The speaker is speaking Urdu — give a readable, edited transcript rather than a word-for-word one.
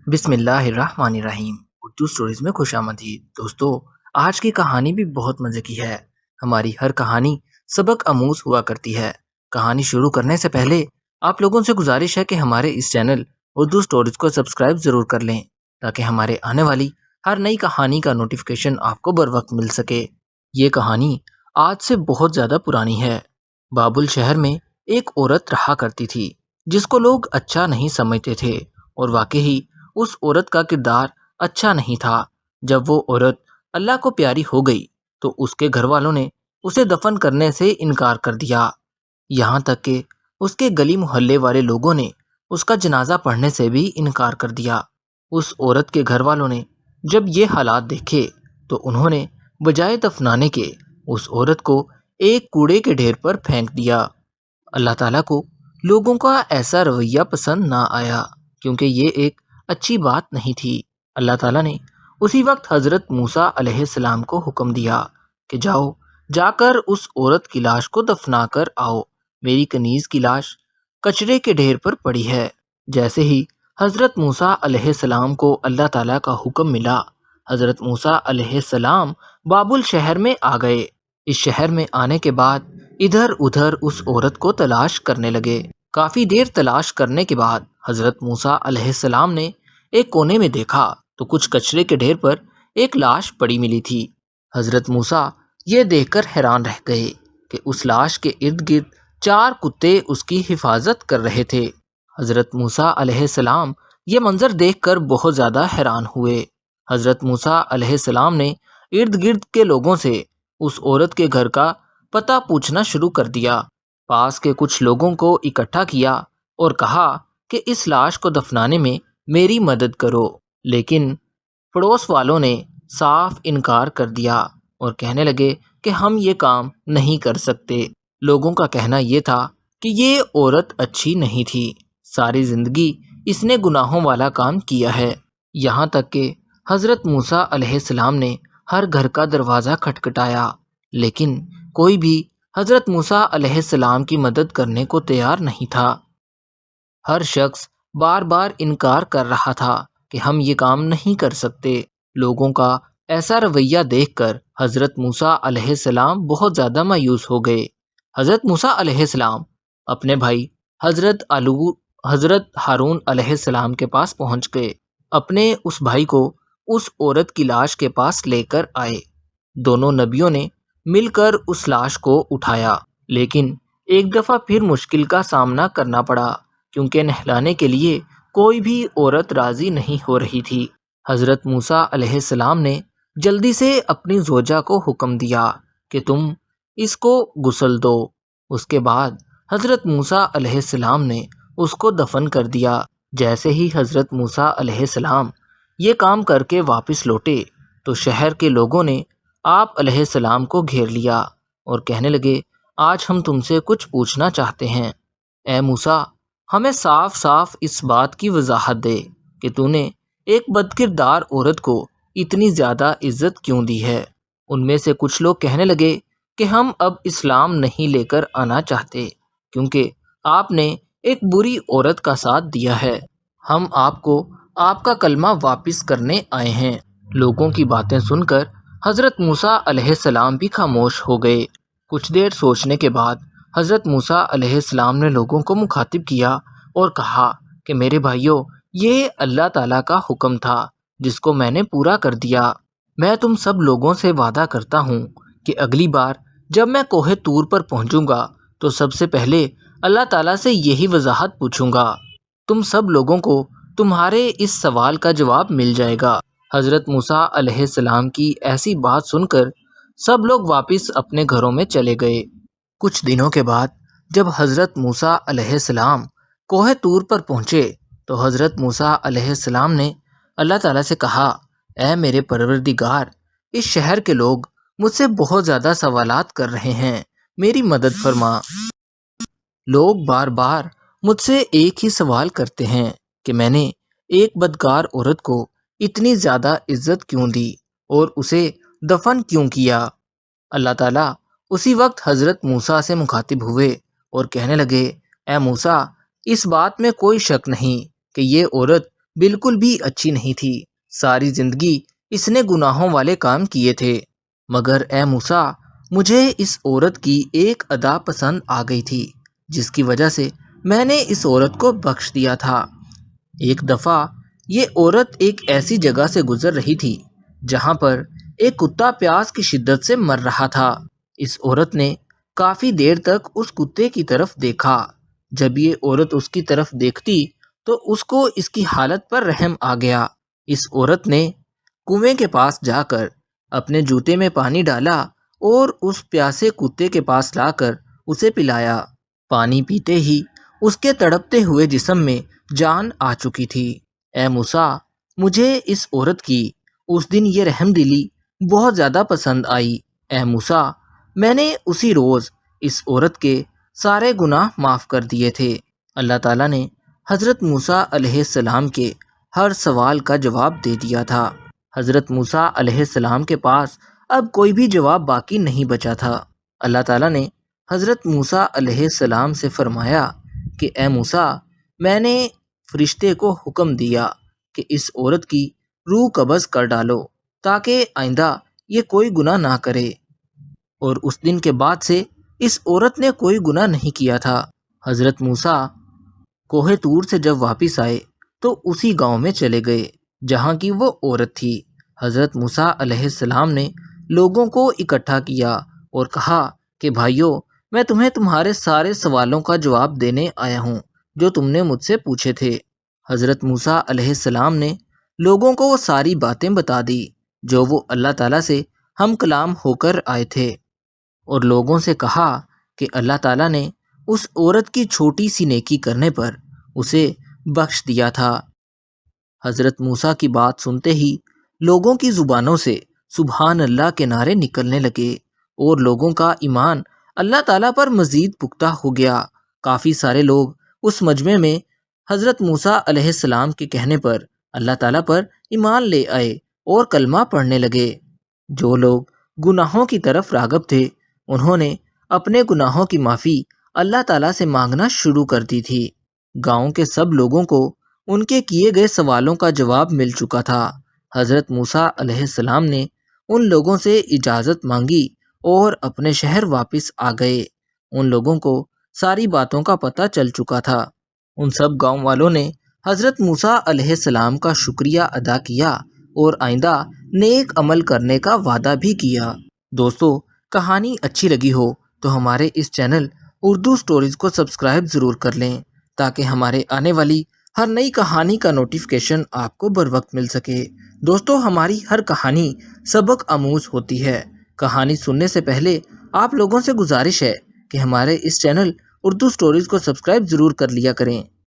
بسم اللہ الرحمن الرحیم اردو سٹوریز میں خوش آمدید دوستو۔ آج کی کہانی بھی بہت مزے کی ہے۔ ہماری ہر کہانی سبق آموز ہوا کرتی ہے۔ کہانی شروع کرنے سے پہلے آپ لوگوں سے گزارش ہے کہ ہمارے اس چینل اردو سٹوریز کو سبسکرائب ضرور کر لیں تاکہ ہمارے آنے والی ہر نئی کہانی کا نوٹیفیکیشن آپ کو بر وقت مل سکے۔ یہ کہانی آج سے بہت زیادہ پرانی ہے۔ بابل شہر میں ایک عورت رہا کرتی تھی جس کو لوگ اچھا نہیں سمجھتے تھے، اور واقعی اس عورت کا کردار اچھا نہیں تھا۔ جب وہ عورت اللہ کو پیاری ہو گئی تو اس کے گھر والوں نے اسے دفن کرنے سے انکار کر دیا، یہاں تک کہ اس کے گلی محلے والے لوگوں نے اس کا جنازہ پڑھنے سے بھی انکار کر دیا۔ اس عورت کے گھر والوں نے جب یہ حالات دیکھے تو انہوں نے بجائے دفنانے کے اس عورت کو ایک کوڑے کے ڈھیر پر پھینک دیا۔ اللہ تعالیٰ کو لوگوں کا ایسا رویہ پسند نہ آیا کیونکہ یہ ایک اچھی بات نہیں تھی۔ اللہ تعالیٰ نے اسی وقت حضرت موسیٰ علیہ السلام کو حکم دیا کہ جا کر اس عورت کی لاش کو دفنا کر آؤ، میری کنیز کی لاش کچرے کے ڈھیر پر پڑی ہے۔ جیسے ہی حضرت موسیٰ علیہ السلام کو اللہ تعالیٰ کا حکم ملا، حضرت موسیٰ علیہ السلام بابل شہر میں آ گئے۔ اس شہر میں آنے کے بعد ادھر ادھر اس عورت کو تلاش کرنے لگے۔ کافی دیر تلاش کرنے کے بعد حضرت موسیٰ علیہ السلام نے ایک کونے میں دیکھا تو کچھ کچرے کے ڈھیر پر ایک لاش پڑی ملی تھی۔ حضرت موسیٰ یہ دیکھ کر حیران رہ گئے کہ اس لاش کے ارد گرد 4 کتے اس کی حفاظت کر رہے تھے۔ حضرت موسیٰ علیہ السلام یہ منظر دیکھ کر بہت زیادہ حیران ہوئے۔ حضرت موسیٰ علیہ السلام نے ارد گرد کے لوگوں سے اس عورت کے گھر کا پتہ پوچھنا شروع کر دیا۔ پاس کے کچھ لوگوں کو اکٹھا کیا اور کہا کہ اس لاش کو دفنانے میں میری مدد کرو، لیکن پڑوس والوں نے صاف انکار کر دیا اور کہنے لگے کہ ہم یہ کام نہیں کر سکتے۔ لوگوں کا کہنا یہ تھا کہ یہ عورت اچھی نہیں تھی، ساری زندگی اس نے گناہوں والا کام کیا ہے۔ یہاں تک کہ حضرت موسیٰ علیہ السلام نے ہر گھر کا دروازہ کھٹکھٹایا، لیکن کوئی بھی حضرت موسیٰ علیہ السلام کی مدد کرنے کو تیار نہیں تھا۔ ہر شخص بار بار انکار کر رہا تھا کہ ہم یہ کام نہیں کر سکتے۔ لوگوں کا ایسا رویہ دیکھ کر حضرت موسیٰ علیہ السلام بہت زیادہ مایوس ہو گئے۔ حضرت موسیٰ علیہ السلام اپنے بھائی حضرت ہارون علیہ السلام کے پاس پہنچ گئے۔ اپنے اس بھائی کو اس عورت کی لاش کے پاس لے کر آئے۔ دونوں نبیوں نے مل کر اس لاش کو اٹھایا، لیکن ایک دفعہ پھر مشکل کا سامنا کرنا پڑا کیونکہ نہلانے کے لیے کوئی بھی عورت راضی نہیں ہو رہی تھی۔ حضرت موسیٰ علیہ السلام نے جلدی سے اپنی زوجہ کو حکم دیا کہ تم اس کو غسل دو۔ اس کے بعد حضرت موسیٰ علیہ السلام نے اس کو دفن کر دیا۔ جیسے ہی حضرت موسیٰ علیہ السلام یہ کام کر کے واپس لوٹے تو شہر کے لوگوں نے آپ علیہ السلام کو گھیر لیا اور کہنے لگے، آج ہم تم سے کچھ پوچھنا چاہتے ہیں۔ اے موسیٰ، ہمیں صاف صاف اس بات کی وضاحت دے کہ تو نے ایک بدکردار عورت کو اتنی زیادہ عزت کیوں دی ہے۔ ان میں سے کچھ لوگ کہنے لگے کہ ہم اب اسلام نہیں لے کر آنا چاہتے کیونکہ آپ نے ایک بری عورت کا ساتھ دیا ہے۔ ہم آپ کو آپ کا کلمہ واپس کرنے آئے ہیں۔ لوگوں کی باتیں سن کر حضرت موسیٰ علیہ السلام بھی خاموش ہو گئے۔ کچھ دیر سوچنے کے بعد حضرت موسیٰ علیہ السلام نے لوگوں کو مخاطب کیا اور کہا کہ میرے بھائیوں، یہ اللہ تعالیٰ کا حکم تھا جس کو میں نے پورا کر دیا۔ میں تم سب لوگوں سے وعدہ کرتا ہوں کہ اگلی بار جب میں کوہ طور پر پہنچوں گا تو سب سے پہلے اللہ تعالیٰ سے یہی وضاحت پوچھوں گا۔ تم سب لوگوں کو تمہارے اس سوال کا جواب مل جائے گا۔ حضرت موسیٰ علیہ السلام کی ایسی بات سن کر سب لوگ واپس اپنے گھروں میں چلے گئے۔ کچھ دنوں کے بعد جب حضرت موسیٰ علیہ السلام کوہ طور پر پہنچے تو حضرت موسیٰ علیہ السلام نے اللہ تعالیٰ سے کہا، اے میرے پروردگار، اس شہر کے لوگ مجھ سے بہت زیادہ سوالات کر رہے ہیں، میری مدد فرما۔ لوگ بار بار مجھ سے ایک ہی سوال کرتے ہیں کہ میں نے ایک بدکار عورت کو اتنی زیادہ عزت کیوں دی اور اسے دفن کیوں کیا۔ اللہ تعالیٰ اسی وقت حضرت موسیٰ سے مخاطب ہوئے اور کہنے لگے، اے موسیٰ، اس بات میں کوئی شک نہیں کہ یہ عورت بالکل بھی اچھی نہیں تھی۔ ساری زندگی اس نے گناہوں والے کام کیے تھے، مگر اے موسیٰ، مجھے اس عورت کی ایک ادا پسند آ گئی تھی، جس کی وجہ سے میں نے اس عورت کو بخش دیا تھا۔ ایک دفعہ یہ عورت ایک ایسی جگہ سے گزر رہی تھی جہاں پر ایک کتا پیاس کی شدت سے مر رہا تھا۔ اس عورت نے کافی دیر تک اس کتے کی طرف دیکھا۔ جب یہ عورت اس کی طرف دیکھتی تو اس کو اس کی حالت پر رحم آ گیا۔ اس عورت نے کنویں کے پاس جا کر اپنے جوتے میں پانی ڈالا اور اس پیاسے کتے کے پاس لا کر اسے پلایا۔ پانی پیتے ہی اس کے تڑپتے ہوئے جسم میں جان آ چکی تھی۔ اے موسیٰ، مجھے اس عورت کی اس دن یہ رحم دلی بہت زیادہ پسند آئی۔ اے موسیٰ، میں نے اسی روز اس عورت کے سارے گناہ معاف کر دیے تھے۔ اللہ تعالیٰ نے حضرت موسیٰ علیہ السلام کے ہر سوال کا جواب دے دیا تھا۔ حضرت موسیٰ علیہ السلام کے پاس اب کوئی بھی جواب باقی نہیں بچا تھا۔ اللہ تعالیٰ نے حضرت موسیٰ علیہ السلام سے فرمایا کہ اے موسیٰ، میں نے فرشتے کو حکم دیا کہ اس عورت کی روح قبض کر ڈالو تاکہ آئندہ یہ کوئی گناہ نہ کرے۔ اور اس دن کے بعد سے اس عورت نے کوئی گناہ نہیں کیا تھا۔ حضرت موسیٰ کوہ طور سے جب واپس آئے تو اسی گاؤں میں چلے گئے جہاں کی وہ عورت تھی۔ حضرت موسیٰ علیہ السلام نے لوگوں کو اکٹھا کیا اور کہا کہ بھائیو، میں تمہیں تمہارے سارے سوالوں کا جواب دینے آیا ہوں جو تم نے مجھ سے پوچھے تھے۔ حضرت موسیٰ علیہ السلام نے لوگوں کو وہ ساری باتیں بتا دی جو وہ اللہ تعالیٰ سے ہم کلام ہو کر آئے تھے، اور لوگوں سے کہا کہ اللہ تعالیٰ نے اس عورت کی چھوٹی سی نیکی کرنے پر اسے بخش دیا تھا۔ حضرت موسیٰ کی بات سنتے ہی لوگوں کی زبانوں سے سبحان اللہ کے نعرے نکلنے لگے اور لوگوں کا ایمان اللہ تعالیٰ پر مزید پختہ ہو گیا۔ کافی سارے لوگ اس مجمع میں حضرت موسیٰ علیہ السلام کے کہنے پر اللہ تعالیٰ پر ایمان لے آئے اور کلمہ پڑھنے لگے۔ جو لوگ گناہوں کی طرف راغب تھے انہوں نے اپنے گناہوں کی معافی اللہ تعالیٰ سے مانگنا شروع کر دی تھی۔ گاؤں کے سب لوگوں کو ان کے کیے گئے سوالوں کا جواب مل چکا تھا۔ حضرت موسیٰ علیہ السلام نے ان لوگوں سے اجازت مانگی اور اپنے شہر واپس آ گئے۔ ان لوگوں کو ساری باتوں کا پتہ چل چکا تھا۔ ان سب گاؤں والوں نے حضرت موسیٰ علیہ السلام کا شکریہ ادا کیا اور آئندہ نیک عمل کرنے کا وعدہ بھی کیا۔ دوستو، کہانی اچھی لگی ہو تو ہمارے اس چینل اردو اسٹوریز کو سبسکرائب ضرور کر لیں تاکہ ہمارے آنے والی ہر نئی کہانی کا نوٹیفیکیشن آپ کو بر وقت مل سکے۔ دوستو، ہماری ہر کہانی سبق آموز ہوتی ہے۔ کہانی سننے سے پہلے آپ لوگوں سے گزارش ہے کہ ہمارے اس چینل اردو اسٹوریز کو سبسکرائب ضرور کر لیا کریں